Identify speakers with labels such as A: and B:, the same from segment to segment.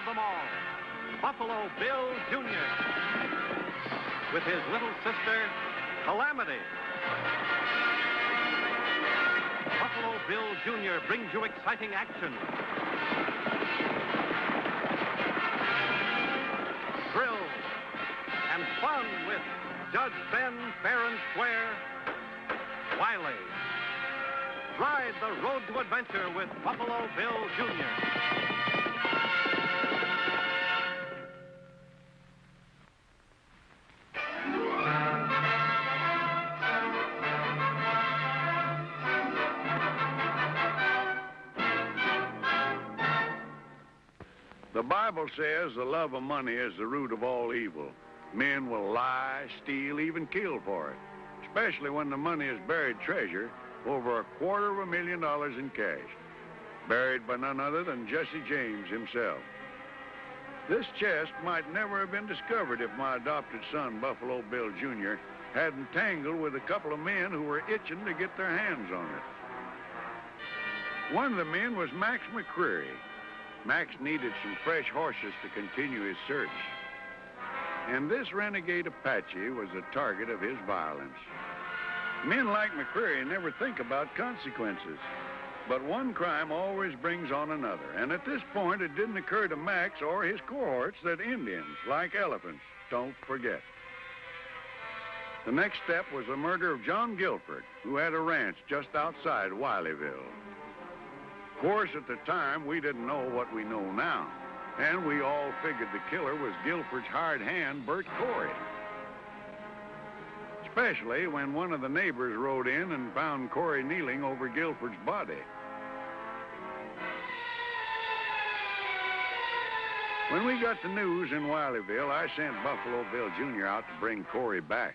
A: them all, Buffalo Bill Jr. with his little sister, Calamity. Buffalo Bill Jr. brings you exciting action, thrills, and fun with Judge Ben fair and square, Wiley. Ride the road to adventure with Buffalo Bill Jr.
B: The Bible says the love of money is the root of all evil. Men will lie, steal, even kill for it, especially when the money is buried treasure, over $250,000 in cash, buried by none other than Jesse James himself. This chest might never have been discovered if my adopted son, Buffalo Bill Jr., hadn't tangled with a couple of men who were itching to get their hands on it. One of the men was Max McCreary. Max needed some fresh horses to continue his search. And this renegade Apache was the target of his violence. Men like McCreary never think about consequences. But one crime always brings on another. And at this point, it didn't occur to Max or his cohorts that Indians, like elephants, don't forget. The next step was the murder of John Gilbert, who had a ranch just outside Wileyville. Of course, at the time, we didn't know what we know now. And we all figured the killer was Gilbert's hired hand, Bert Corey. Especially when one of the neighbors rode in and found Corey kneeling over Gilbert's body. When we got the news in Wileyville, I sent Buffalo Bill Jr. out to bring Corey back.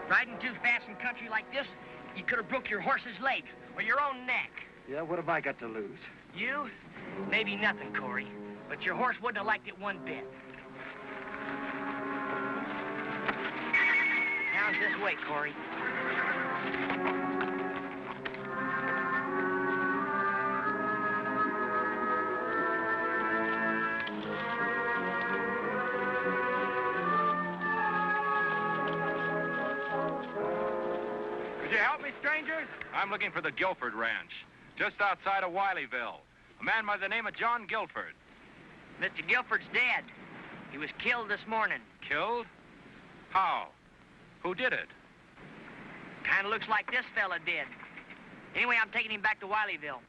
C: Riding too fast in country like this, you could have broke your horse's leg or your own neck.
D: Yeah, what have I got to lose?
C: You? Maybe nothing, Corey. But your horse wouldn't have liked it one bit. Now it's this way, Corey.
A: Could you help me, strangers? I'm looking for the Gilbert Ranch, just outside of Wileyville. A man by the name of John Gilbert.
C: Mr. Gilbert's dead. He was killed this morning.
A: Killed? How? Who did it?
C: Kind of looks like this fella did. Anyway, I'm taking him back to Wileyville.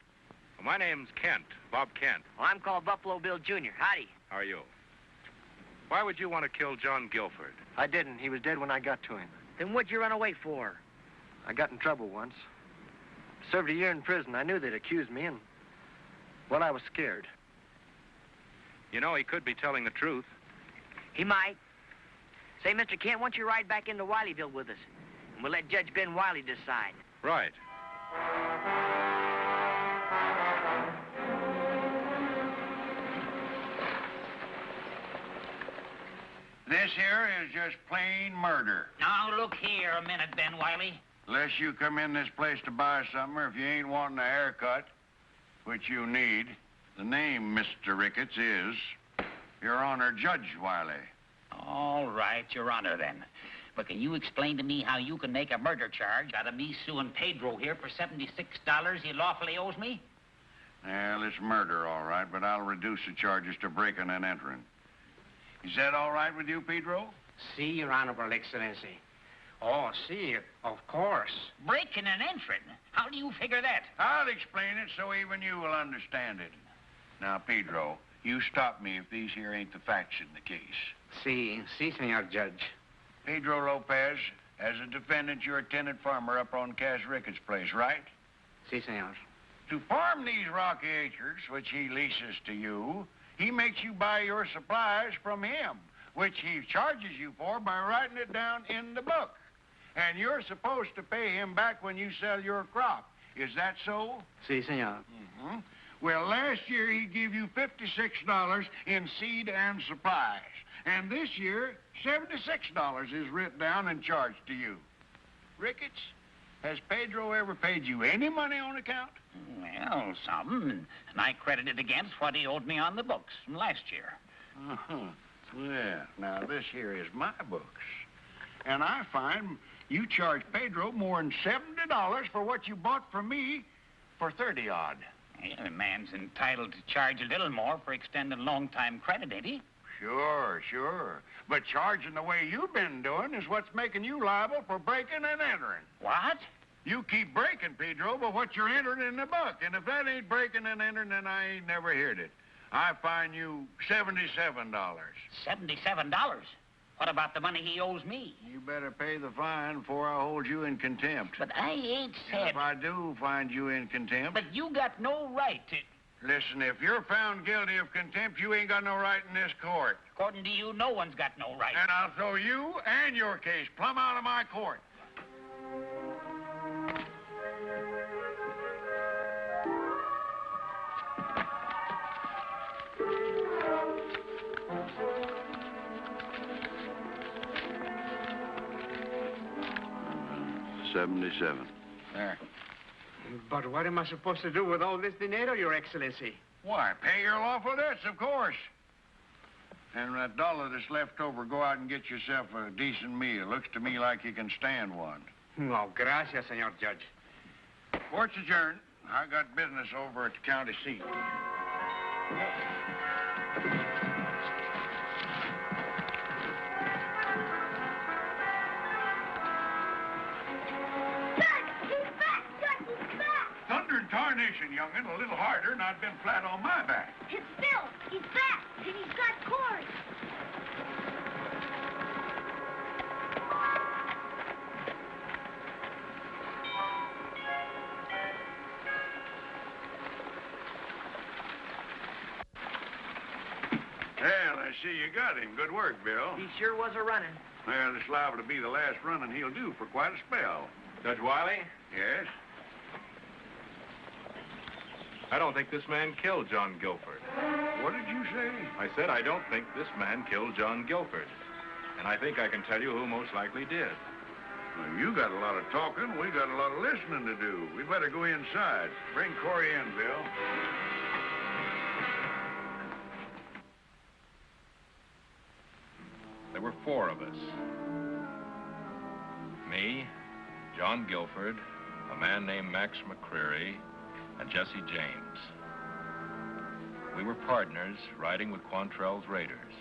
A: Well, my name's Kent, Bob Kent.
C: Well, I'm called Buffalo Bill Jr. Howdy.
A: How are you? Why would you want to kill John Gilbert?
D: I didn't. He was dead when I got to him.
C: Then what'd you run away for?
D: I got in trouble once. Served a year in prison. I knew they'd accuse me, and, well, I was scared.
A: You know, he could be telling the truth.
C: He might. Say, Mr. Kent, why don't you ride back into Wileyville with us? And we'll let Judge Ben Wiley decide.
A: Right.
B: This here is just plain murder.
E: Now, look here a minute, Ben Wiley.
B: Unless you come in this place to buy something, or if you ain't wanting a haircut, which you need, The name, Mr. Ricketts, is Your Honor, Judge Wiley.
E: All right, Your Honor, then. But can you explain to me how you can make a murder charge out of me suing Pedro here for $76 he lawfully owes me?
B: Well, it's murder, all right, but I'll reduce the charges to breaking and entering. Is that all right with you, Pedro?
F: Si, Your Honorable Excellency. Oh, si, of course.
E: Breaking and entering? How do you figure that?
B: I'll explain it so even you will understand it. Now, Pedro, you stop me if these here ain't the facts in the case.
F: Si, Senor Judge.
B: Pedro Lopez, as a defendant, you're a tenant farmer up on Cass Ricketts' place, right?
F: Si, Senor.
B: To farm these rocky acres, which he leases to you, he makes you buy your supplies from him, which he charges you for by writing it down in the book. And you're supposed to pay him back when you sell your crop. Is that so?
F: Si, Senor.
B: Mm-hmm. Well, last year he gave you $56 in seed and supplies. And this year, $76 is written down and charged to you. Ricketts, has Pedro ever paid you any money on account?
E: Well, some. And I credited against what he owed me on the books from last year.
B: Uh-huh. Well, now this here is my books. And I find you charged Pedro more than $70 for what you bought from me for 30-odd.
E: Yeah, a man's entitled to charge a little more for extending long-time credit, ain't he?
B: Sure. But charging the way you've been doing is what's making you liable for breaking and entering.
E: What?
B: You keep breaking, Pedro, but what you're entering in the book. And if that ain't breaking and entering, then I ain't never heard it. I fine you $77.
E: $77? What about the money he owes me?
B: You better pay the fine before I hold you in contempt.
E: But I ain't said...
B: And if I do find you in contempt...
E: But you got no right to...
B: Listen, if you're found guilty of contempt, you ain't got no right in this court.
E: According to you, no one's got no right.
B: And I'll throw you and your case plumb out of my court. $77. There.
F: But what am I supposed to do with all this dinero, Your Excellency?
B: Why, pay your lawful debts, of course. And that dollar that's left over, go out and get yourself a decent meal. Looks to me like you can stand one.
F: Oh, gracias, Senor Judge.
B: Court's adjourned. I got business over at the county seat. Tarnation, young'un, a little harder, and I'd been flat on my back.
G: It's Bill. He's back, and he's got cords.
B: Well, I see you got him. Good work, Bill.
C: He sure was a running.
B: Well, it's liable to be the last running he'll do for quite a spell.
A: Judge Wiley,
B: Yes?
A: I don't think this man killed John Guilford.
B: What did you say?
A: I said I don't think this man killed John Guilford. And I think I can tell you who most likely did.
B: Well, you got a lot of talking. We got a lot of listening to do. We better go inside. Bring Corey in, Bill.
H: There were 4 of us. Me, John Guilford, a man named Max McCreary, and Jesse James. We were partners riding with Quantrell's raiders.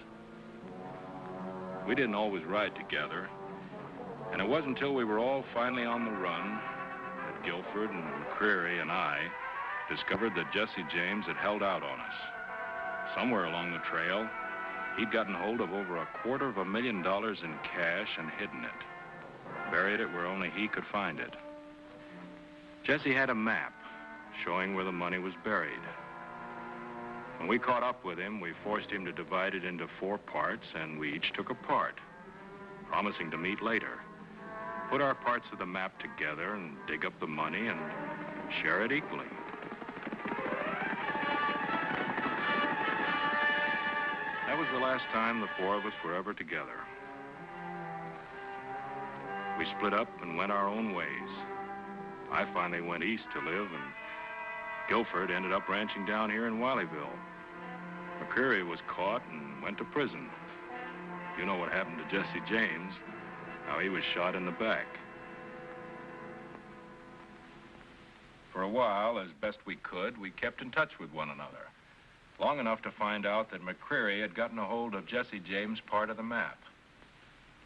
I: We didn't always ride together, and it wasn't until we were all finally on the run that Guilford and McCreary and I discovered that Jesse James had held out on us. Somewhere along the trail, he'd gotten hold of over $250,000 in cash and hidden it. Buried it where only he could find it. Jesse had a map showing where the money was buried. When we caught up with him, we forced him to divide it into 4 parts, and we each took a part, promising to meet later, put our parts of the map together and dig up the money and share it equally. That was the last time the 4 of us were ever together. We split up and went our own ways. I finally went east to live, and Guilford ended up ranching down here in Wileyville. McCreary was caught and went to prison. You know what happened to Jesse James, how he was shot in the back. For a while, as best we could, we kept in touch with one another. Long enough to find out that McCreary had gotten a hold of Jesse James' part of the map.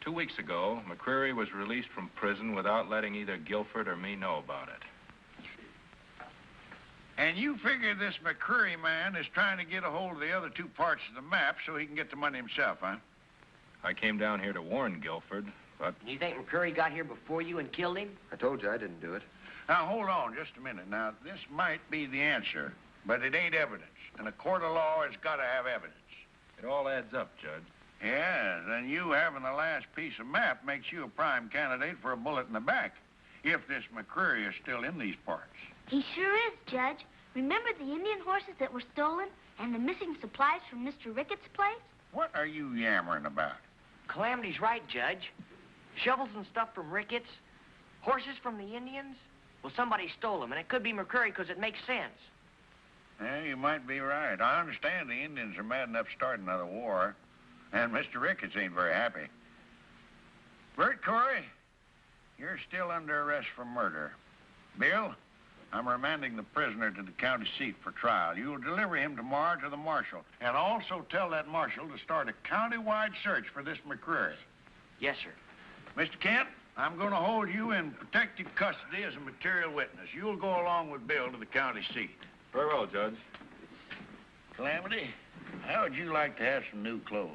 I: 2 weeks ago, McCreary was released from prison without letting either Guilford or me know about it.
B: And you figure this McCreary man is trying to get a hold of the other 2 parts of the map so he can get the money himself, huh?
I: I came down here to warn Guilford, but...
C: You think McCreary got here before you and killed him?
D: I told you I didn't do it.
B: Now, hold on just a minute. Now, this might be the answer, but it ain't evidence. And a court of law has got to have evidence.
I: It all adds up, Judge.
B: Yes, and you having the last piece of map makes you a prime candidate for a bullet in the back, if this McCreary is still in these parts.
G: He sure is, Judge. Remember the Indian horses that were stolen and the missing supplies from Mr. Ricketts' place?
B: What are you yammering about?
C: Calamity's right, Judge. Shovels and stuff from Ricketts, horses from the Indians. Well, somebody stole them, and it could be McCreary because it makes sense.
B: Yeah, you might be right. I understand the Indians are mad enough to start another war, and Mr. Ricketts ain't very happy. Bert Corey, you're still under arrest for murder. Bill, I'm remanding the prisoner to the county seat for trial. You'll deliver him tomorrow to the marshal, and also tell that marshal to start a county-wide search for this McCreary.
C: Yes, sir.
B: Mr. Kent, I'm going to hold you in protective custody as a material witness. You'll go along with Bill to the county seat.
I: Very well, Judge.
B: Calamity, how would you like to have some new clothes?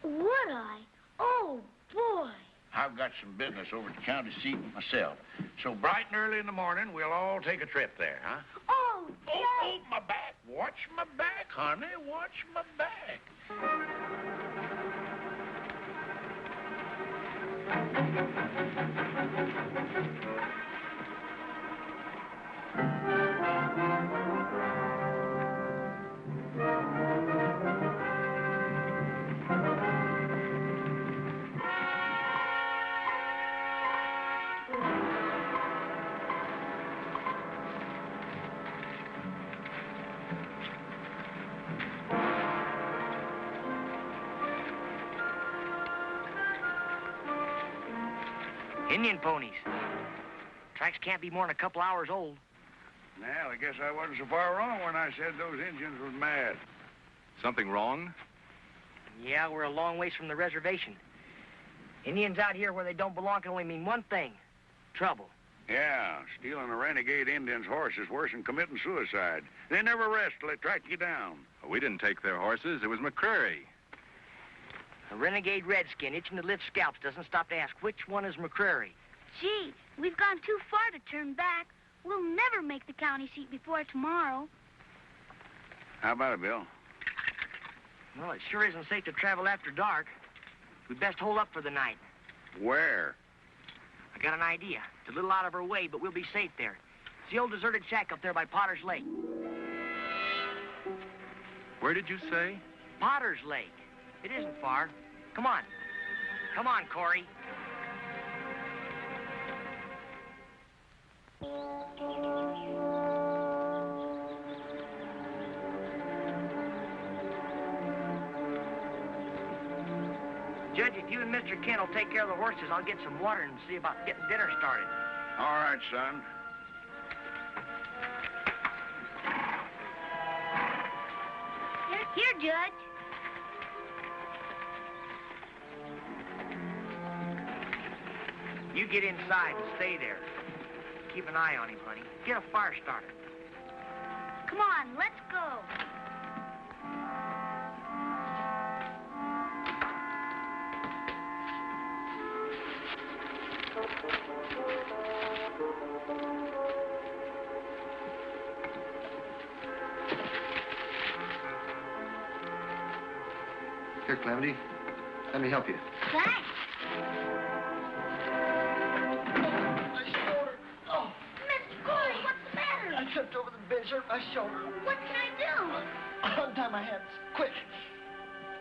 G: Would I? Oh, boy.
B: I've got some business over at the county seat myself. So bright and early in the morning, we'll all take a trip there, huh?
G: Oh, Judge.
B: Oh, my back. Watch my back, honey. Watch my back.
C: Indian ponies. Tracks can't be more than a couple hours old.
B: Well, I guess I wasn't so far wrong when I said those Indians was mad.
I: Something wrong?
C: Yeah, we're a long ways from the reservation. Indians out here where they don't belong can only mean one thing. Trouble.
B: Yeah, stealing a renegade Indian's horse is worse than committing suicide. They never rest till they track you down.
I: We didn't take their horses. It was McCreary.
C: A renegade redskin itching to lift scalps doesn't stop to ask which one is McCreary.
G: Gee, we've gone too far to turn back. We'll never make the county seat before tomorrow.
B: How about it, Bill?
C: Well, it sure isn't safe to travel after dark. We'd best hold up for the night.
B: Where?
C: I got an idea. It's a little out of our way, but we'll be safe there. It's the old deserted shack up there by Potter's Lake.
I: Where did you say?
C: Potter's Lake. It isn't far. Come on. Come on, Corey. Judge, if you and Mr. Kent will take care of the horses, I'll get some water and see about getting dinner started.
B: All right, son.
G: Here, Judge.
C: You get inside and stay there. Keep an eye on him, honey. Get a fire started.
G: Come on, let's go.
D: Here, Calamity. Let me help you.
G: Thanks.
J: I tripped over the bench, hurt my shoulder.
G: What can I do?
J: Untie my hands, quick.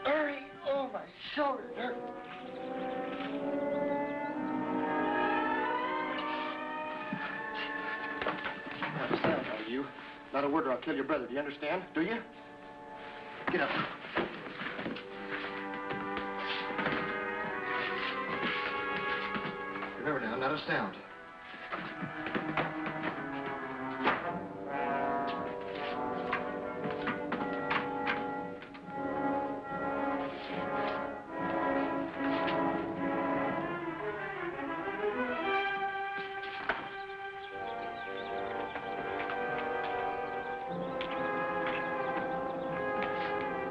J: Hurry. Oh, my shoulder hurt. Are you?
D: Not a word or I'll kill your brother. Do you understand? Do you? Get up. Remember now, not a sound.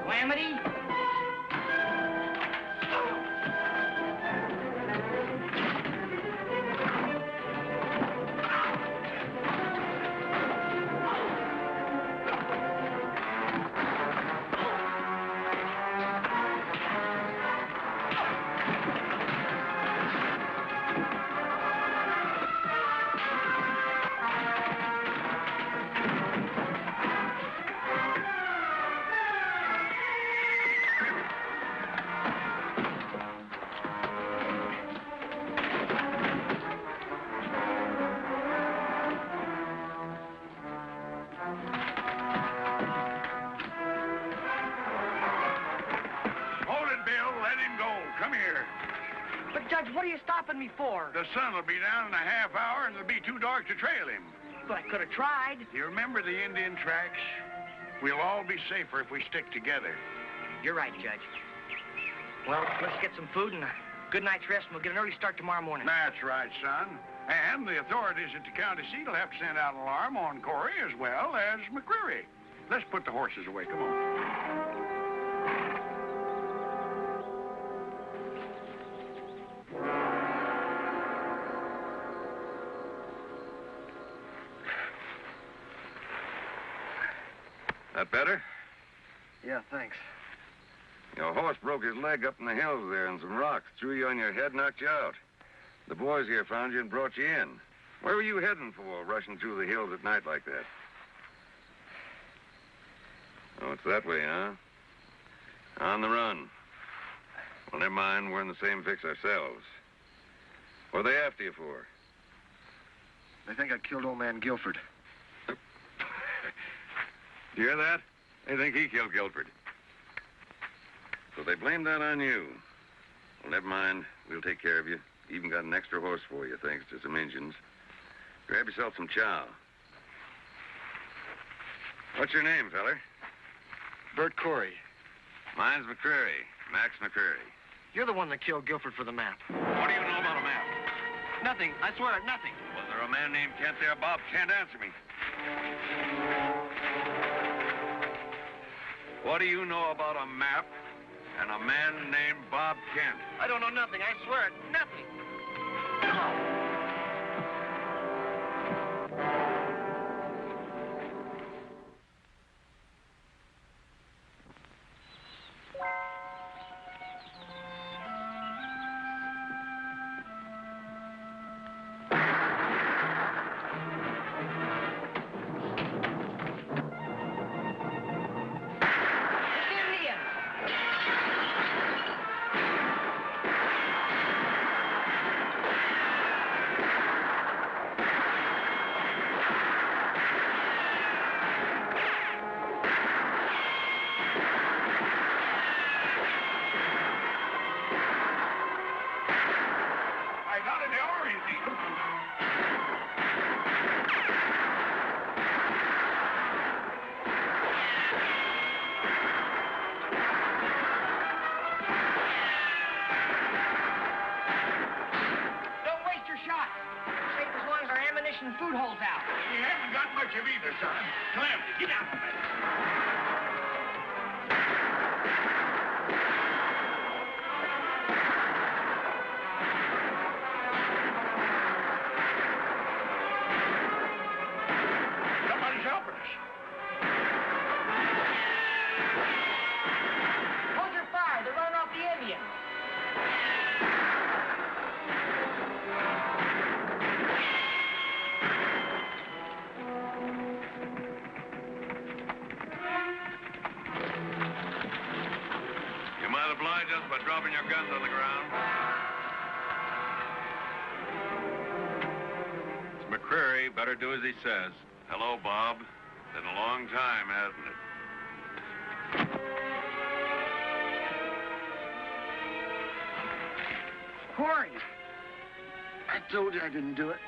C: Calamity? Judge, what are you stopping me for?
B: The sun will be down in a half hour and it'll be too dark to trail him.
C: But I could have tried.
B: You remember the Indian tracks? We'll all be safer if we stick together.
C: You're right, Judge. Well, let's get some food and a good night's rest, and we'll get an early start tomorrow morning.
B: That's right, son. And the authorities at the county seat will have to send out an alarm on Corey as well as McCreary. Let's put the horses away. Come on.
K: That better?
D: Yeah, thanks.
K: Your horse broke his leg up in the hills there, and some rocks threw you on your head, knocked you out. The boys here found you and brought you in. Where were you heading for, rushing through the hills at night like that? Oh, it's that way, huh? On the run. Well, never mind. We're in the same fix ourselves. What are they after you for?
D: They think I killed old man Guilford.
K: You hear that? They think he killed Guilford. So they blame that on you. Well, never mind. We'll take care of you. Even got an extra horse for you, thanks to some Injuns. Grab yourself some chow. What's your name, feller?
D: Bert Corey.
K: Mine's McCreary. Max McCreary.
D: You're the one that killed Guilford for the map.
K: What do you know about a map?
D: Nothing. I swear it, nothing.
K: Was there a man named Kent there, Bob? Can't answer me. What do you know about a map and a man named Bob Kent?
D: I don't know nothing. I swear it, nothing.
C: Food holes out.
B: You haven't got much of either, son. Calamity, get down from there. Somebody's helping us.
C: Hold your fire. They're running off the Indian.
K: Oblige us by dropping your guns on the ground. It's McCreary. Better do as he says. Hello, Bob. Been a long time, hasn't it?
J: Corey! I told you I didn't do it.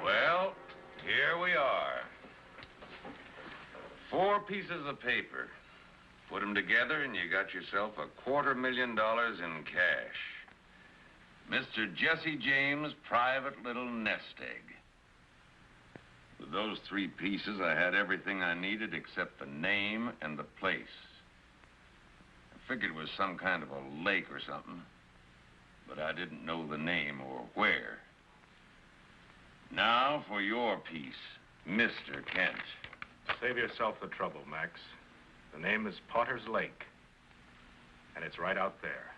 K: Well, here we are. 4 pieces of paper. Put them together and you got yourself $250,000 in cash. Mr. Jesse James' private little nest egg. With those 3 pieces, I had everything I needed except the name and the place. I figured it was some kind of a lake or something, but I didn't know the name or where. Now for your piece, Mr. Kent.
I: Save yourself the trouble, Max. The name is Potter's Lake, and it's right out there.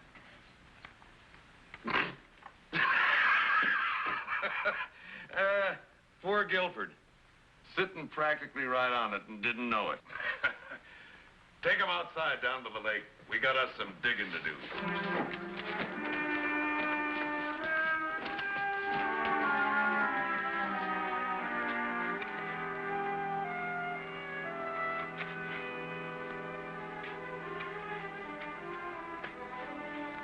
K: Poor Guilford. Sitting practically right on it and didn't know it. Take him outside down to the lake. We got us some digging to do.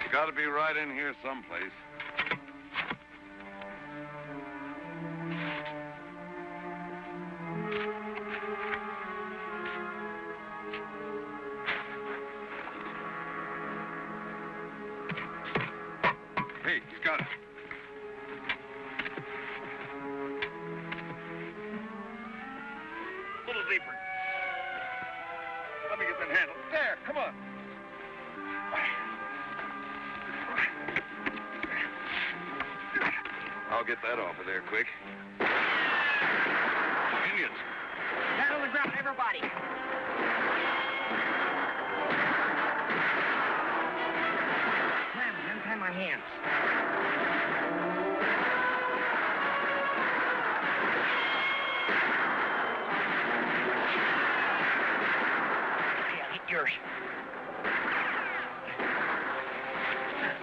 K: It's got to be right in here someplace. Hey, he's got it.
B: A little deeper. Let me get that handle. There, come on.
K: I'll get that off of there quick. Indians.
C: Down on the ground, everybody. Untie my hands. Yeah, get yours.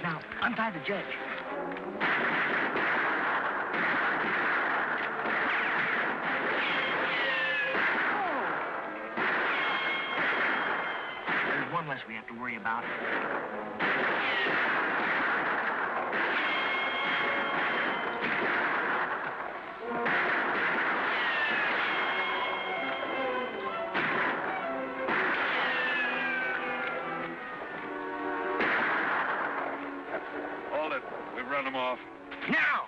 C: Now, untie the judge. There's one less we have to worry about.
K: Hold it. We've run them off.
C: Now!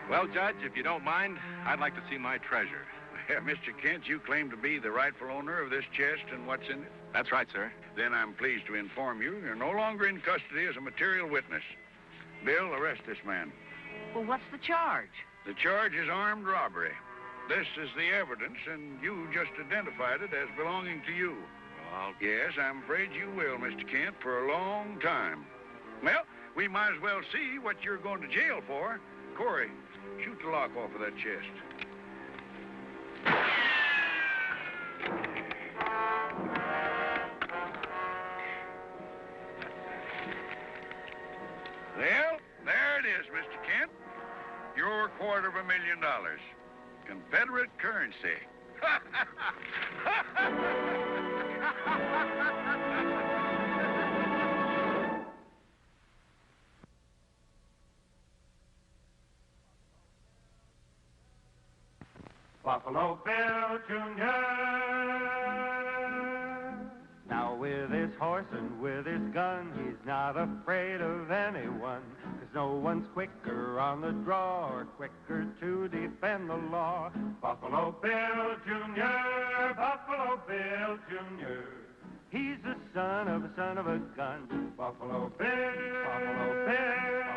I: Well, Judge, if you don't mind, I'd like to see my treasure.
B: Yeah, Mr. Kent, you claim to be the rightful owner of this chest and what's in it?
I: That's right, sir.
B: Then I'm pleased to inform you you're no longer in custody as a material witness. Bill, arrest this man.
C: Well, what's the charge?
B: The charge is armed robbery. This is the evidence, and you just identified it as belonging to you.
I: Well,
B: Yes, I'm afraid you will, Mr. Kent, for a long time. Well, we might as well see what you're going to jail for. Corey, shoot the lock off of that chest. $250,000. Confederate currency.
A: Buffalo Bill Jr. Now with his horse and with his gun, he's not afraid of anyone, 'cause no one's quicker on the draw or quicker to defend the law. Buffalo Bill Jr., Buffalo Bill Jr. He's the son of a gun. Buffalo Bill, Buffalo Bill,